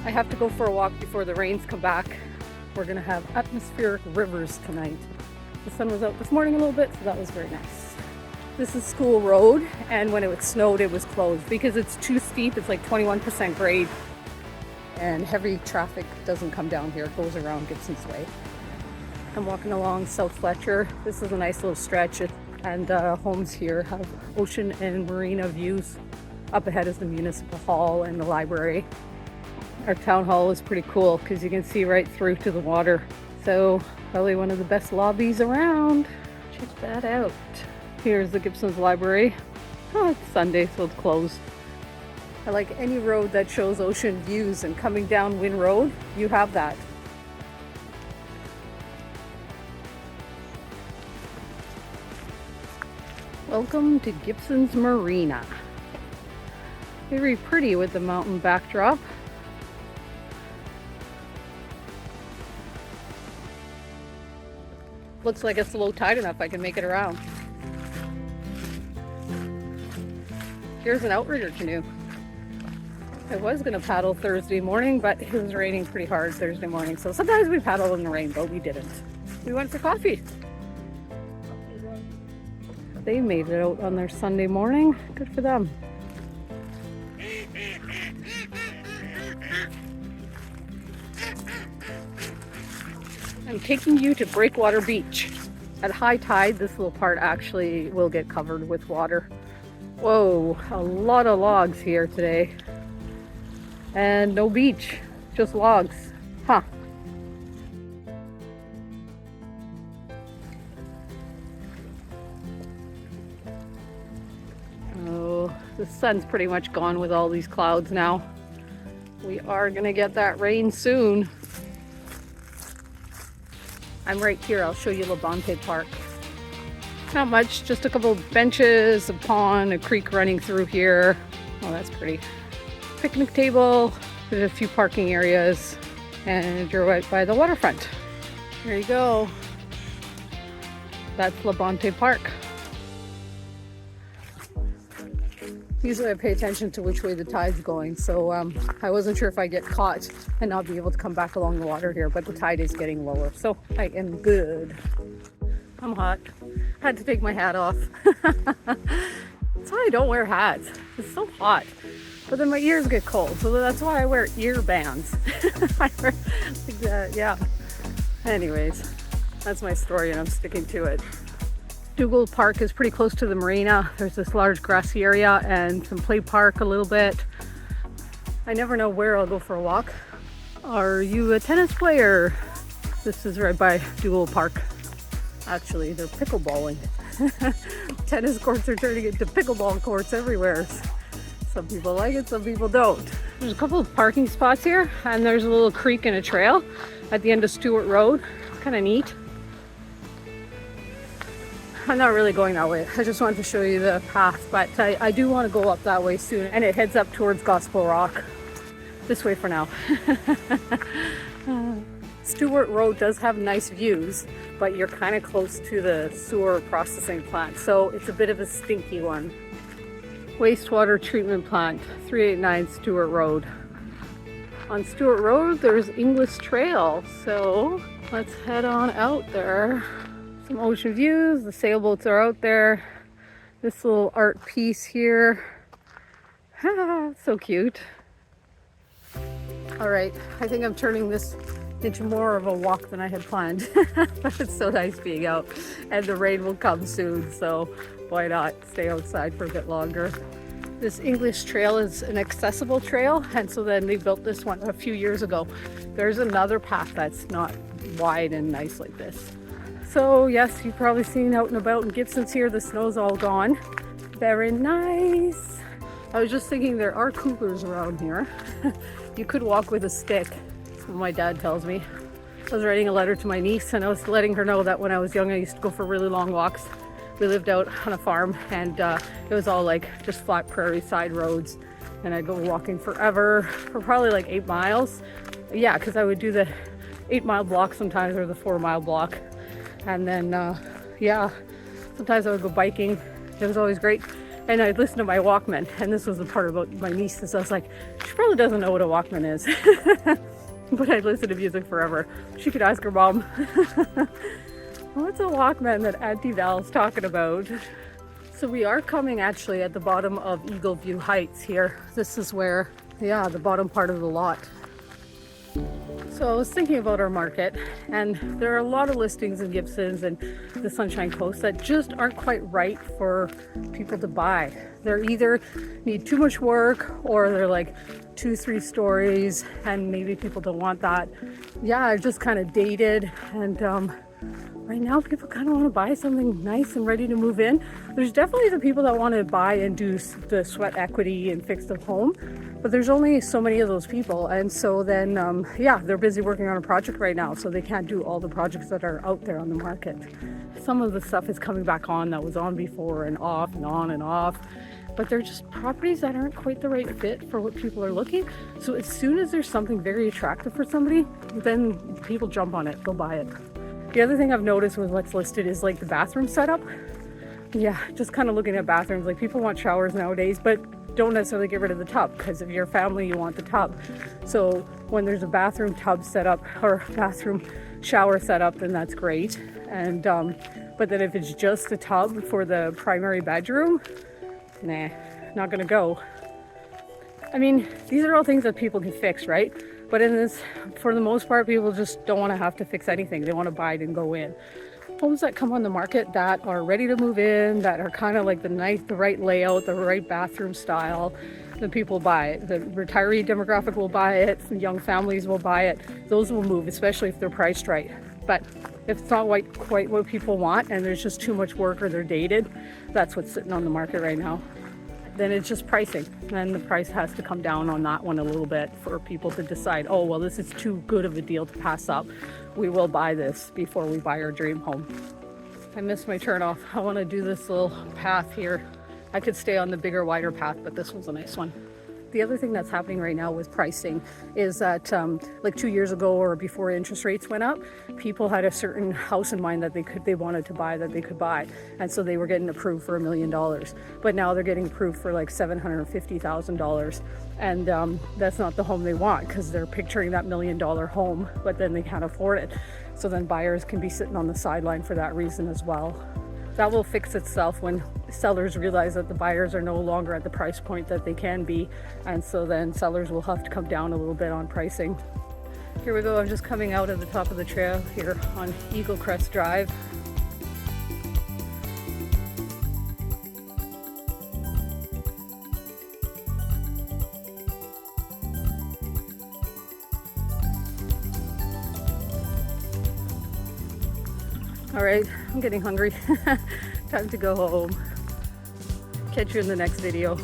I have to go for a walk before the rains come back. We're gonna have atmospheric rivers tonight. The sun was out this morning a little bit, so that was very nice. This is School Road, and when it snowed, it was closed because it's too steep. It's like 21% grade, and heavy traffic doesn't come down here. It goes around Gibsons Way. I'm walking along South Fletcher. This is a nice little stretch, and homes here have ocean and marina views. Up ahead is the Municipal Hall and the library. Our town hall is pretty cool because you can see right through to the water. So probably one of the best lobbies around. Check that out. Here's the Gibsons Library. Oh, it's Sunday, so it's closed. I like any road that shows ocean views, and coming down Wynn Road, you have that. Welcome to Gibsons Marina. Very pretty with the mountain backdrop. Looks like it's low tide enough I can make it around. Here's an outrigger canoe. I was gonna paddle Thursday morning, but it was raining pretty hard Thursday morning. So sometimes we paddle in the rain, but we didn't. We went for coffee. They made it out on their Sunday morning. Good for them. I'm taking you to Breakwater Beach. At high tide, this little part actually will get covered with water. Whoa, a lot of logs here today. And no beach, just logs. Huh. Oh, the sun's pretty much gone with all these clouds now. We are gonna get that rain soon. I'm right here. I'll show you Labonte Park. Not much, just a couple of benches, a pond, a creek running through here. Oh, that's pretty. Picnic table, there's a few parking areas, and you're right by the waterfront. There you go. That's Labonte Park. Usually I pay attention to which way the tide's going, so I wasn't sure if I'd get caught and not be able to come back along the water here, but the tide is getting lower, so I am good. I'm hot. Had to take my hat off. That's why I don't wear hats. It's so hot. But then my ears get cold, so that's why I wear ear bands. I wear like that, yeah. Anyways, that's my story and I'm sticking to it. Dougall Park is pretty close to the marina. There's this large grassy area and some play park a little bit. I never know where I'll go for a walk. Are you a tennis player? This is right by Dougall Park. Actually, they're pickleballing. Tennis courts are turning into pickleball courts everywhere. Some people like it, some people don't. There's a couple of parking spots here, and there's a little creek and a trail at the end of Stewart Road. It's kind of neat. I'm not really going that way. I just wanted to show you the path, but I do want to go up that way soon, and it heads up towards Gospel Rock. This way for now. Stewart Road does have nice views, but you're kind of close to the sewer processing plant, so it's a bit of a stinky one. Wastewater treatment plant, 389 Stewart Road. On Stewart Road, there's Inglis Trail, so let's head on out there. Some ocean views, the sailboats are out there. This little art piece here. So cute. All right, I think I'm turning this into more of a walk than I had planned. But it's so nice being out, and the rain will come soon, so why not stay outside for a bit longer. This English Trail is an accessible trail, and so then they built this one a few years ago. There's another path that's not wide and nice like this. So yes, you've probably seen out and about in Gibsons here, the snow's all gone. Very nice. I was just thinking there are cougars around here. You could walk with a stick, that's what my dad tells me. I was writing a letter to my niece and I was letting her know that when I was young I used to go for really long walks. We lived out on a farm and it was all like just flat prairie side roads, and I'd go walking forever for probably like 8 miles. Yeah, because I would do the 8-mile block sometimes, or the 4-mile block. And then, yeah, sometimes I would go biking. It was always great. and I listened to my Walkman, and this was the part about my niece, is I was like, she probably doesn't know what a Walkman is. But I listened to music forever. She could ask her mom. What's a Walkman that Auntie Val's talking about? So we are coming actually at the bottom of Eagleview Heights here. This is where, yeah, the bottom part of the lot. So I was thinking about our market, and there are a lot of listings in Gibsons and the Sunshine Coast that just aren't quite right for people to buy. They're either need too much work, or they're like 2-3 stories, and maybe people don't want that. Yeah, just kind of dated, and right now people kind of want to buy something nice and ready to move in. There's definitely the people that want to buy and do the sweat equity and fix the home, but there's only so many of those people, and so then yeah, they're busy working on a project right now, so they can't do all the projects that are out there on the market. Some of the stuff is coming back on that was on before, and off and on and off, but they're just properties that aren't quite the right fit for what people are looking. So as soon as there's something very attractive for somebody, then people jump on it, they'll buy it. The other thing I've noticed with what's listed is like the bathroom setup. Yeah, just kind of looking at bathrooms, like people want showers nowadays, but don't necessarily get rid of the tub, because if you're family, you want the tub. So when there's a bathroom tub set up or bathroom shower set up, then that's great. And but then if it's just the tub for the primary bedroom, nah, not gonna go. I mean, these are all things that people can fix, right? But in this, for the most part, people just don't want to have to fix anything. They want to buy it and go in. Homes that come on the market that are ready to move in, that are kind of like the right layout, the right bathroom style, then people buy it. The retiree demographic will buy it. Young families will buy it. Those will move, especially if they're priced right. But if it's not quite what people want, and there's just too much work, or they're dated, that's what's sitting on the market right now. Then it's just pricing, and the price has to come down on that one a little bit for people to decide, oh, well, this is too good of a deal to pass up. We will buy this before we buy our dream home. I missed my turn off. I want to do this little path here. I could stay on the bigger, wider path, but this one's a nice one. The other thing that's happening right now with pricing is that like 2 years ago, or before interest rates went up, people had a certain house in mind that they wanted to buy, that they could buy, and so they were getting approved for $1 million. But now they're getting approved for like $750,000, and that's not the home they want, because they're picturing that $1 million home, but then they can't afford it. So then buyers can be sitting on the sideline for that reason as well. That will fix itself when sellers realize that the buyers are no longer at the price point that they can be, and so then sellers will have to come down a little bit on pricing. Here we go. I'm just coming out of the top of the trail here on Eaglecrest Drive. All right, I'm getting hungry. Time to go home. Catch you in the next video.